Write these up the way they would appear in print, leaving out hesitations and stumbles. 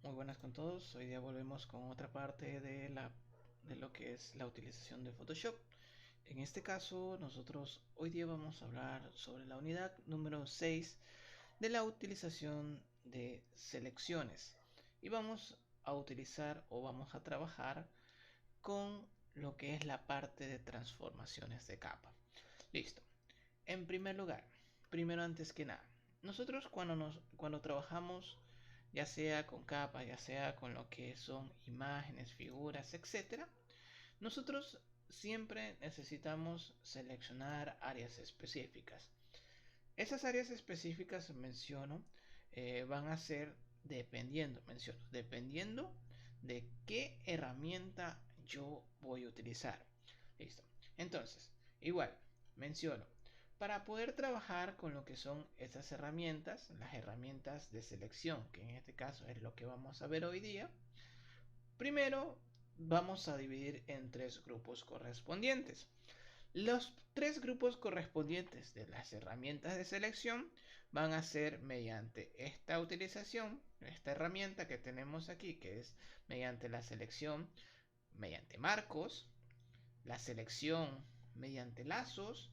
Muy buenas con todos. Hoy día volvemos con otra parte de lo que es la utilización de Photoshop. En este caso, nosotros hoy día vamos a hablar sobre la unidad número 6 de la utilización de selecciones. Y vamos a utilizar o vamos a trabajar con lo que es la parte de transformaciones de capa. Listo. En primer lugar, primero antes que nada, nosotros cuando trabajamos ya sea con capas, ya sea con lo que son imágenes, figuras, etcétera, nosotros siempre necesitamos seleccionar áreas específicas. Esas áreas específicas van a ser dependiendo de qué herramienta yo voy a utilizar. Listo. Entonces, igual, menciono, para poder trabajar con lo que son estas herramientas, las herramientas de selección, que en este caso es lo que vamos a ver hoy día, primero vamos a dividir en tres grupos correspondientes. Los tres grupos correspondientes de las herramientas de selección van a ser mediante esta utilización, esta herramienta que tenemos aquí, que es mediante la selección, mediante marcos, la selección mediante lazos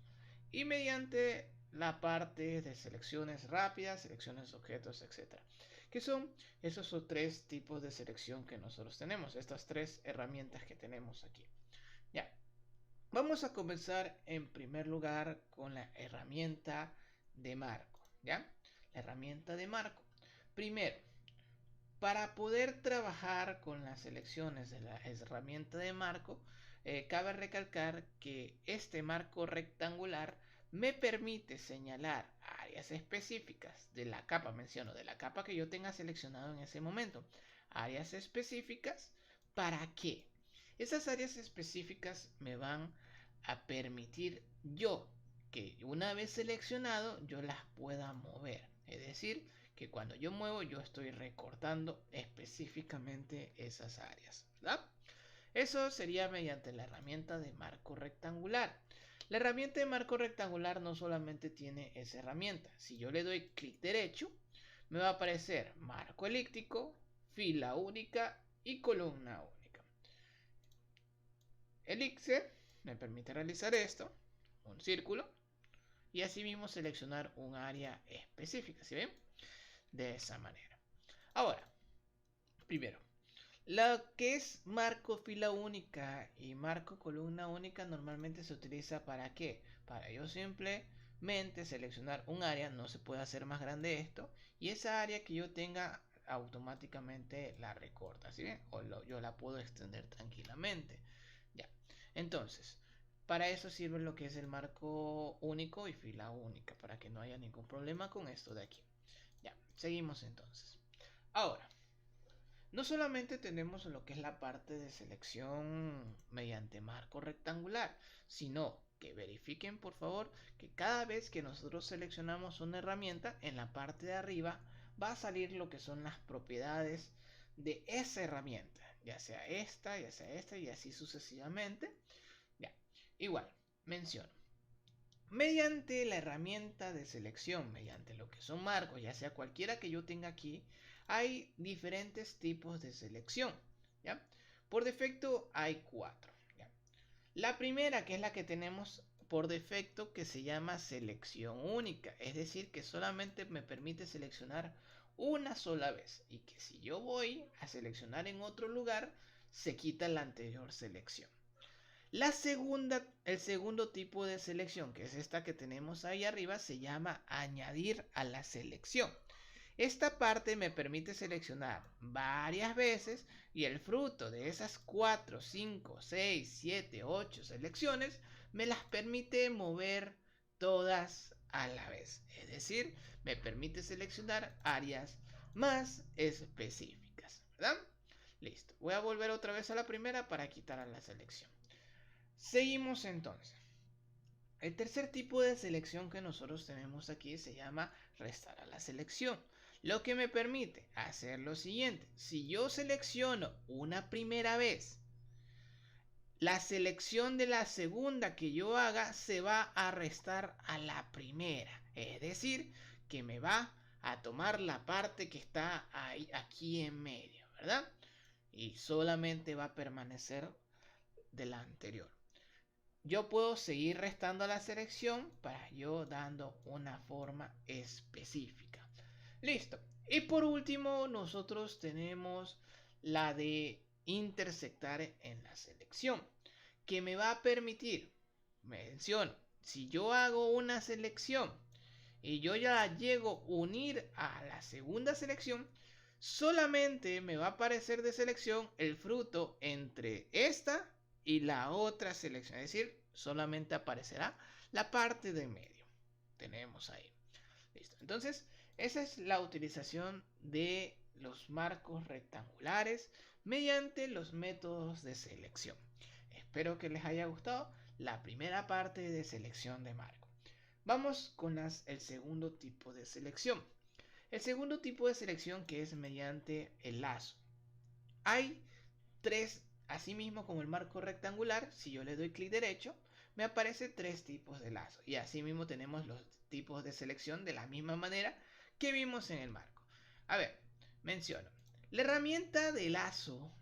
y mediante la parte de selecciones rápidas, selecciones de objetos, etc. Que son esos tres tipos de selección que nosotros tenemos, estas tres herramientas que tenemos aquí. Ya, vamos a comenzar en primer lugar con la herramienta de marco. ¿Ya? La herramienta de marco. Primero, para poder trabajar con las selecciones de la herramienta de marco, cabe recalcar que este marco rectangular me permite señalar áreas específicas de la capa, menciono, de la capa que yo tenga seleccionado en ese momento. Áreas específicas, ¿para qué? Esas áreas específicas me van a permitir que una vez seleccionado yo las pueda mover. Es decir, que cuando yo muevo yo estoy recortando específicamente esas áreas, ¿verdad? Eso sería mediante la herramienta de marco rectangular. La herramienta de marco rectangular no solamente tiene esa herramienta. Si yo le doy clic derecho, me va a aparecer marco elíptico, fila única y columna única. Elixir me permite realizar esto, un círculo, y así mismo seleccionar un área específica, ¿sí ven? De esa manera. Ahora, primero, lo que es marco fila única y marco columna única normalmente se utiliza ¿para qué? Para yo simplemente seleccionar un área, no se puede hacer más grande esto, y esa área que yo tenga automáticamente la recorta, ¿sí ven? Yo la puedo extender tranquilamente. Ya, entonces, para eso sirve lo que es el marco único y fila única, para que no haya ningún problema con esto de aquí. Ya, seguimos entonces. Ahora, no solamente tenemos lo que es la parte de selección mediante marco rectangular, sino que verifiquen por favor que cada vez que nosotros seleccionamos una herramienta, en la parte de arriba va a salir lo que son las propiedades de esa herramienta, ya sea esta y así sucesivamente. Ya, igual, menciono. Mediante la herramienta de selección, mediante lo que son marcos, ya sea cualquiera que yo tenga aquí, hay diferentes tipos de selección. ¿Ya? Por defecto hay 4. ¿Ya? La primera, que es la que tenemos por defecto, que se llama selección única. Es decir, que solamente me permite seleccionar una sola vez. Y que si yo voy a seleccionar en otro lugar, se quita la anterior selección. El segundo tipo de selección, que es esta que tenemos ahí arriba, se llama añadir a la selección. Esta parte me permite seleccionar varias veces y el fruto de esas 4, 5, 6, 7, 8 selecciones me las permite mover todas a la vez. Es decir, me permite seleccionar áreas más específicas, ¿verdad? Listo. Voy a volver otra vez a la primera para quitar a la selección. Seguimos entonces. El tercer tipo de selección que nosotros tenemos aquí se llama restar a la selección, lo que me permite hacer lo siguiente. Si yo selecciono una primera vez, la selección de la segunda que yo haga se va a restar a la primera, es decir, que me va a tomar la parte que está ahí, aquí en medio, ¿verdad? Y solamente va a permanecer de la anterior. Yo puedo seguir restando a la selección para yo dando una forma específica. Listo. Y por último, nosotros tenemos la de intersectar en la selección, que me va a permitir, menciono, si yo hago una selección y yo ya la llego a unir a la segunda selección, solamente me va a aparecer de selección el fruto entre esta y la otra selección. Es decir, solamente aparecerá la parte de medio. Tenemos ahí. Listo. Entonces, esa es la utilización de los marcos rectangulares mediante los métodos de selección. Espero que les haya gustado la primera parte de selección de marco. Vamos con el segundo tipo de selección. El segundo tipo de selección, que es mediante el lazo. Hay tres, así mismo como el marco rectangular, si yo le doy clic derecho, me aparece tres tipos de lazo. Y así mismo tenemos los tipos de selección de la misma manera que vimos en el marco. A ver, menciono. La herramienta de lazo,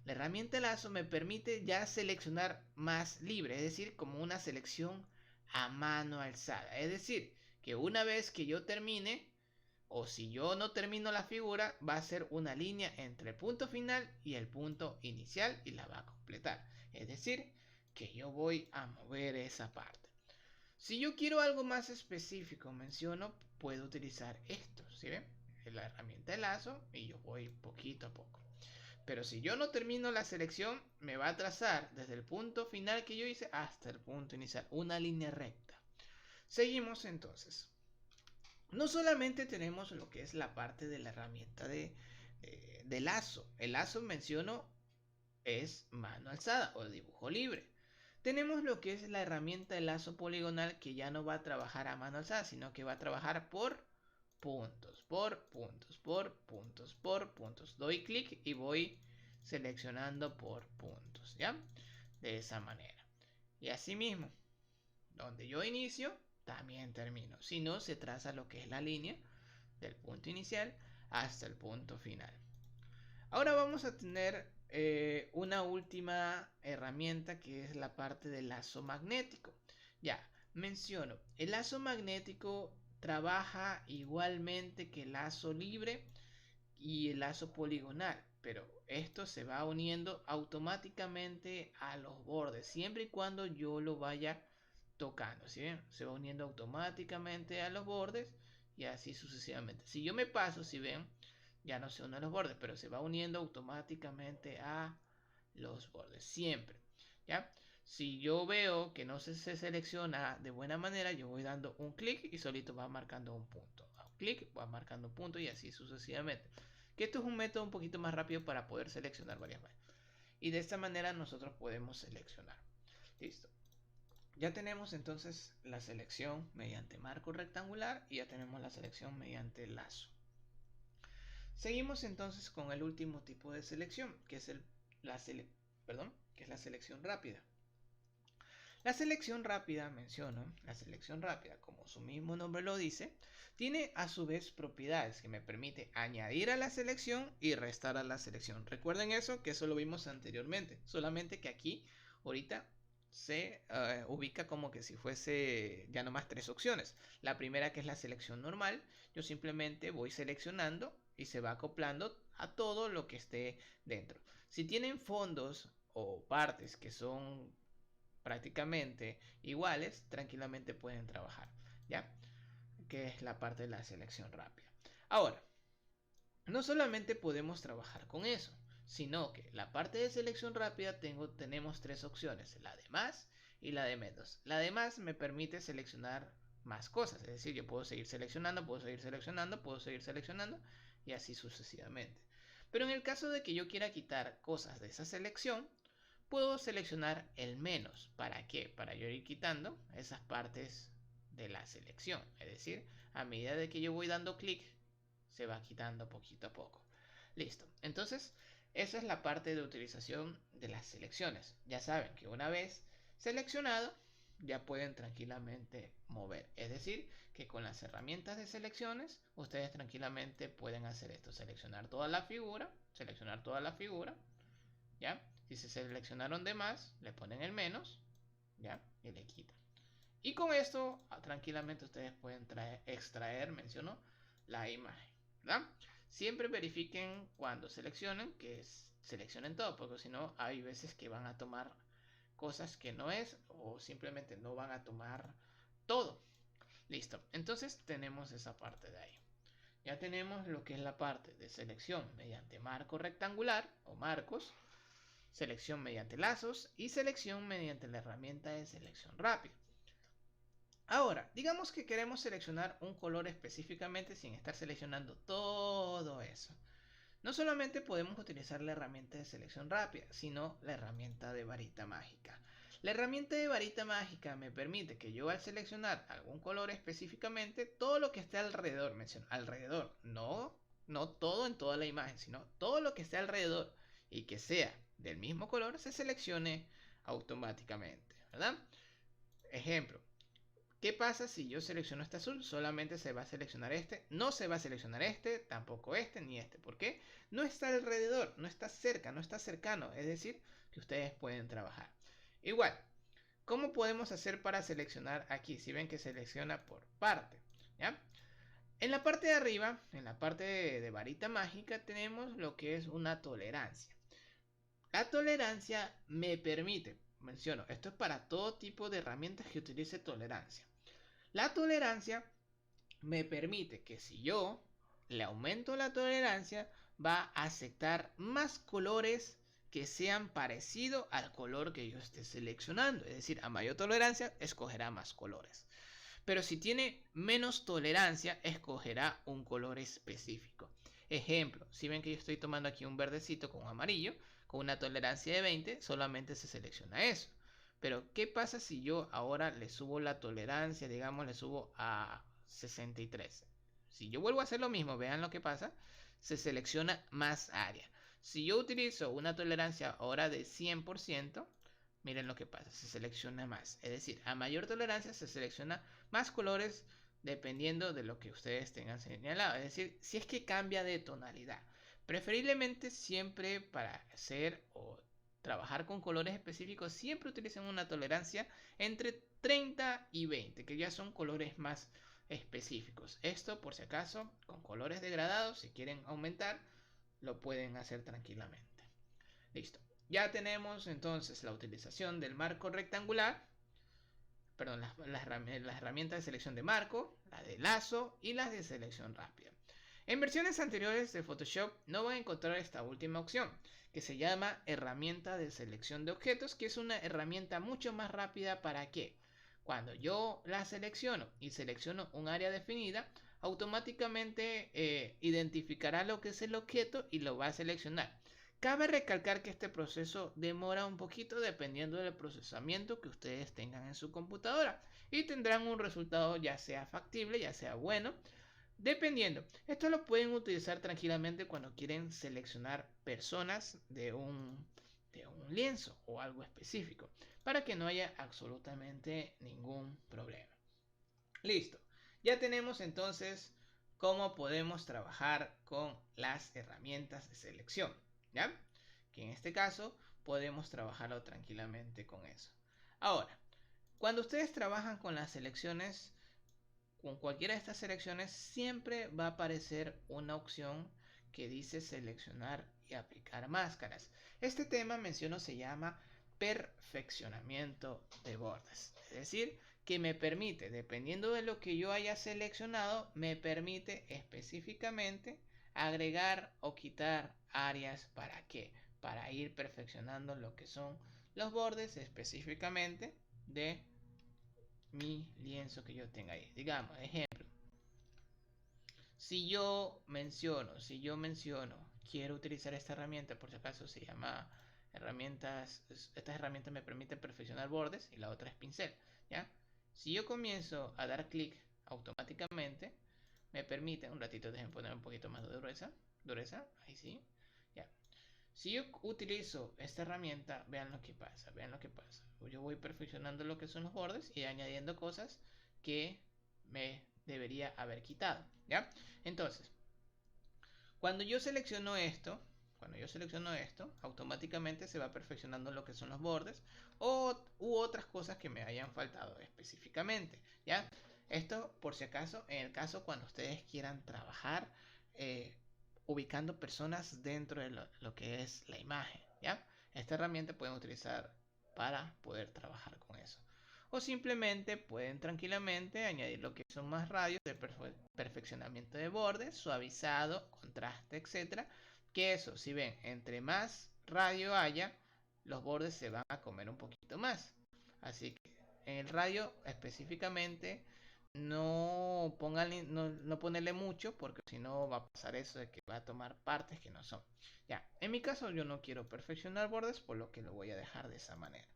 la herramienta de lazo me permite ya seleccionar más libre, es decir, como una selección a mano alzada. Es decir, que una vez que yo termine, o si yo no termino la figura, va a ser una línea entre el punto final y el punto inicial y la va a completar. Es decir, que yo voy a mover esa parte. Si yo quiero algo más específico, puedo utilizar esto, ¿sí ven? La herramienta de lazo y yo voy poquito a poco. Pero si yo no termino la selección, me va a trazar desde el punto final que yo hice hasta el punto inicial, una línea recta. Seguimos entonces. No solamente tenemos lo que es la parte de la herramienta de lazo. El lazo, es mano alzada o dibujo libre. Tenemos lo que es la herramienta de lazo poligonal, que ya no va a trabajar a mano alzada, sino que va a trabajar por puntos, por puntos, por puntos, por puntos. Doy clic y voy seleccionando por puntos, ¿ya? De esa manera. Y así mismo, donde yo inicio, también termino. Si no, se traza lo que es la línea del punto inicial hasta el punto final. Ahora vamos a tener una última herramienta, que es la parte del lazo magnético. Ya, menciono, el lazo magnético trabaja igualmente que el lazo libre y el lazo poligonal, pero esto se va uniendo automáticamente a los bordes, siempre y cuando yo lo vaya tocando, ¿sí ven? Se va uniendo automáticamente a los bordes y así sucesivamente. Si yo me paso, si ven, ya no se une a los bordes, pero se va uniendo automáticamente a los bordes, siempre, ¿ya? Si yo veo que no se selecciona de buena manera, yo voy dando un clic y solito va marcando un punto. Un clic, va marcando un punto y así sucesivamente. Que esto es un método un poquito más rápido para poder seleccionar varias veces. Y de esta manera nosotros podemos seleccionar. Listo. Ya tenemos entonces la selección mediante marco rectangular y ya tenemos la selección mediante lazo. Seguimos entonces con el último tipo de selección, que es la selección rápida. La selección rápida, la selección rápida, como su mismo nombre lo dice, tiene a su vez propiedades que me permite añadir a la selección y restar a la selección. Recuerden eso, que eso lo vimos anteriormente, solamente que aquí ahorita se ubica como que si fuese ya nomás tres opciones. La primera, que es la selección normal, yo simplemente voy seleccionando y se va acoplando a todo lo que esté dentro. Si tienen fondos o partes que son prácticamente iguales, tranquilamente pueden trabajar, ¿ya? Que es la parte de la selección rápida. Ahora, no solamente podemos trabajar con eso, sino que la parte de selección rápida tenemos tres opciones: la de más y la de menos. La de más me permite seleccionar más cosas, es decir, yo puedo seguir seleccionando, puedo seguir seleccionando, puedo seguir seleccionando y así sucesivamente. Pero en el caso de que yo quiera quitar cosas de esa selección, puedo seleccionar el menos. ¿Para qué? Para yo ir quitando esas partes de la selección. Es decir, a medida de que yo voy dando clic, se va quitando poquito a poco. Listo. Entonces, esa es la parte de utilización de las selecciones. Ya saben que una vez seleccionado, ya pueden tranquilamente mover. Es decir, que con las herramientas de selecciones, ustedes tranquilamente pueden hacer esto. Seleccionar toda la figura, ¿ya? Si se seleccionaron de más, le ponen el menos, ¿ya? Y le quitan. Y con esto, tranquilamente ustedes pueden extraer, menciono, la imagen, ¿verdad? Siempre verifiquen cuando seleccionen, seleccionen todo, porque si no, hay veces que van a tomar cosas que no es, o simplemente no van a tomar todo. Listo, entonces tenemos esa parte de ahí. Ya tenemos lo que es la parte de selección mediante marco rectangular o marcos, selección mediante lazos y selección mediante la herramienta de selección rápida. Ahora, digamos que queremos seleccionar un color específicamente sin estar seleccionando todo eso. No solamente podemos utilizar la herramienta de selección rápida, sino la herramienta de varita mágica. La herramienta de varita mágica me permite que yo al seleccionar algún color específicamente, todo lo que esté alrededor, menciono alrededor, no todo en toda la imagen, sino todo lo que esté alrededor y que sea del mismo color, se seleccione automáticamente, ¿verdad? Ejemplo, ¿qué pasa si yo selecciono este azul? Solamente se va a seleccionar este. No se va a seleccionar este, tampoco este, ni este. ¿Por qué? No está alrededor, no está cerca, no está cercano. Es decir, que ustedes pueden trabajar. Igual, ¿cómo podemos hacer para seleccionar aquí? Si ven que selecciona por parte, ¿ya? En la parte de arriba, en la parte de varita mágica, tenemos lo que es una tolerancia. La tolerancia me permite, menciono, esto es para todo tipo de herramientas que utilice tolerancia. La tolerancia me permite que si yo le aumento la tolerancia, va a aceptar más colores que sean parecidos al color que yo esté seleccionando. Es decir, a mayor tolerancia, escogerá más colores. Pero si tiene menos tolerancia, escogerá un color específico. Ejemplo, si ven que yo estoy tomando aquí un verdecito con un amarillo, con una tolerancia de 20, solamente se selecciona eso. Pero, ¿qué pasa si yo ahora le subo la tolerancia, digamos, le subo a 63? Si yo vuelvo a hacer lo mismo, vean lo que pasa, se selecciona más área. Si yo utilizo una tolerancia ahora de 100%, miren lo que pasa, se selecciona más. Es decir, a mayor tolerancia se selecciona más colores dependiendo de lo que ustedes tengan señalado. Es decir, si es que cambia de tonalidad. Preferiblemente siempre para hacer o trabajar con colores específicos, siempre utilicen una tolerancia entre 30 y 20, que ya son colores más específicos. Esto, por si acaso, con colores degradados, si quieren aumentar, lo pueden hacer tranquilamente. Listo. Ya tenemos entonces la utilización del marco rectangular, perdón, las herramientas de selección de marco, la de lazo y las de selección rápida. En versiones anteriores de Photoshop no van a encontrar esta última opción, que se llama herramienta de selección de objetos, que es una herramienta mucho más rápida. ¿Para qué? Cuando yo la selecciono y selecciono un área definida, automáticamente identificará lo que es el objeto y lo va a seleccionar. Cabe recalcar que este proceso demora un poquito dependiendo del procesamiento que ustedes tengan en su computadora y tendrán un resultado ya sea factible, ya sea bueno, dependiendo. Esto lo pueden utilizar tranquilamente cuando quieren seleccionar personas de un lienzo o algo específico para que no haya absolutamente ningún problema. Listo. Ya tenemos entonces cómo podemos trabajar con las herramientas de selección, ¿ya? Que en este caso podemos trabajarlo tranquilamente con eso. Ahora, cuando ustedes trabajan con las selecciones, con cualquiera de estas selecciones, siempre va a aparecer una opción que dice seleccionar y aplicar máscaras. Este tema, menciono, se llama perfeccionamiento de bordes. Es decir, que me permite, dependiendo de lo que yo haya seleccionado, me permite específicamente agregar o quitar áreas. ¿Para qué? Para ir perfeccionando lo que son los bordes específicamente de mi lienzo que yo tenga ahí. Digamos, ejemplo, si yo menciono, quiero utilizar esta herramienta, por si acaso se llama herramientas, estas herramientas me permiten perfeccionar bordes y la otra es pincel, ¿ya? Si yo comienzo a dar clic automáticamente, me permite, un ratito déjenme poner un poquito más de dureza, ahí sí, ya. Si yo utilizo esta herramienta, vean lo que pasa, vean lo que pasa. Yo voy perfeccionando lo que son los bordes y añadiendo cosas que me debería haber quitado, ¿ya? Entonces, cuando yo selecciono esto, automáticamente se va perfeccionando lo que son los bordes u otras cosas que me hayan faltado específicamente, ¿ya? Esto, por si acaso, en el caso cuando ustedes quieran trabajar ubicando personas dentro de lo que es la imagen, ¿ya? Esta herramienta pueden utilizar para poder trabajar con eso. O simplemente pueden tranquilamente añadir lo que son más radios de perfeccionamiento de bordes, suavizado, contraste, etcétera. Que eso, si ven, entre más radio haya, los bordes se van a comer un poquito más. Así que en el radio específicamente no ponerle mucho, porque si no va a pasar eso de que va a tomar partes que no son. Ya, en mi caso yo no quiero perfeccionar bordes, por lo que lo voy a dejar de esa manera.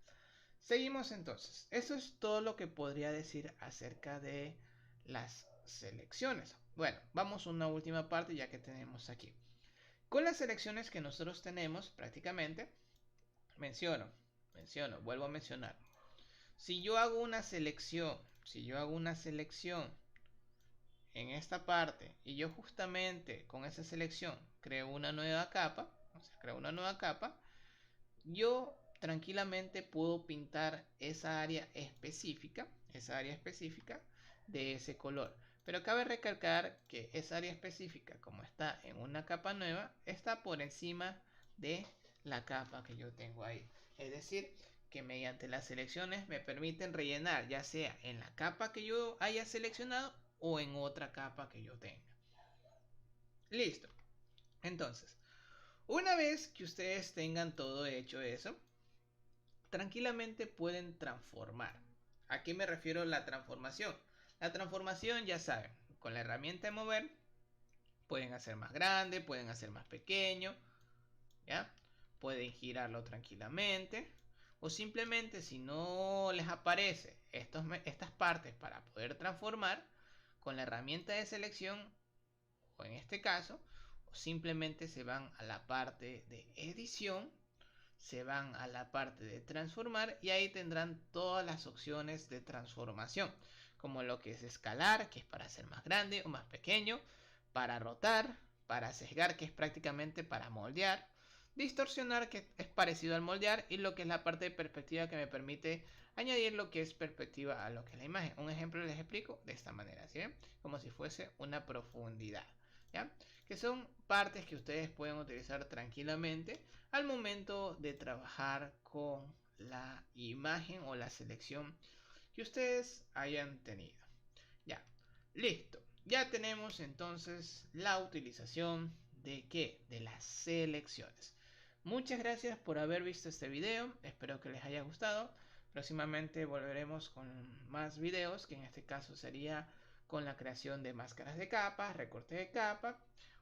Seguimos entonces. Eso es todo lo que podría decir acerca de las selecciones. Bueno, vamos a una última parte ya que tenemos aquí. Con las selecciones que nosotros tenemos prácticamente, vuelvo a mencionar. Si yo hago una selección, en esta parte y yo justamente con esa selección creo una nueva capa, yo tranquilamente puedo pintar esa área específica de ese color. Pero cabe recalcar que esa área específica, como está en una capa nueva, está por encima de la capa que yo tengo ahí. Es decir, que mediante las selecciones me permiten rellenar, ya sea en la capa que yo haya seleccionado o en otra capa que yo tenga. Listo. Entonces, una vez que ustedes tengan todo hecho eso, tranquilamente pueden transformar. ¿A qué me refiero la transformación? La transformación, ya saben, con la herramienta de mover, pueden hacer más grande, pueden hacer más pequeño, ¿ya? Pueden girarlo tranquilamente. O simplemente si no les aparece estas partes para poder transformar, con la herramienta de selección, o en este caso, simplemente se van a la parte de edición, se van a la parte de transformar y ahí tendrán todas las opciones de transformación, como lo que es escalar, que es para hacer más grande o más pequeño, para rotar, para sesgar, que es prácticamente para moldear, distorsionar, que es parecido al moldear, y lo que es la parte de perspectiva, que me permite añadir lo que es perspectiva a lo que es la imagen. Un ejemplo les explico de esta manera, ¿sí? Como si fuese una profundidad, ¿ya? Que son partes que ustedes pueden utilizar tranquilamente al momento de trabajar con la imagen o la selección que ustedes hayan tenido. Ya, listo. Ya tenemos entonces la utilización de ¿qué? De las selecciones. Muchas gracias por haber visto este video. Espero que les haya gustado. Próximamente volveremos con más videos, que en este caso sería con la creación de máscaras de capas, recorte de capa,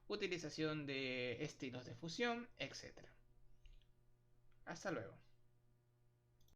utilización de estilos de fusión, etc. Hasta luego.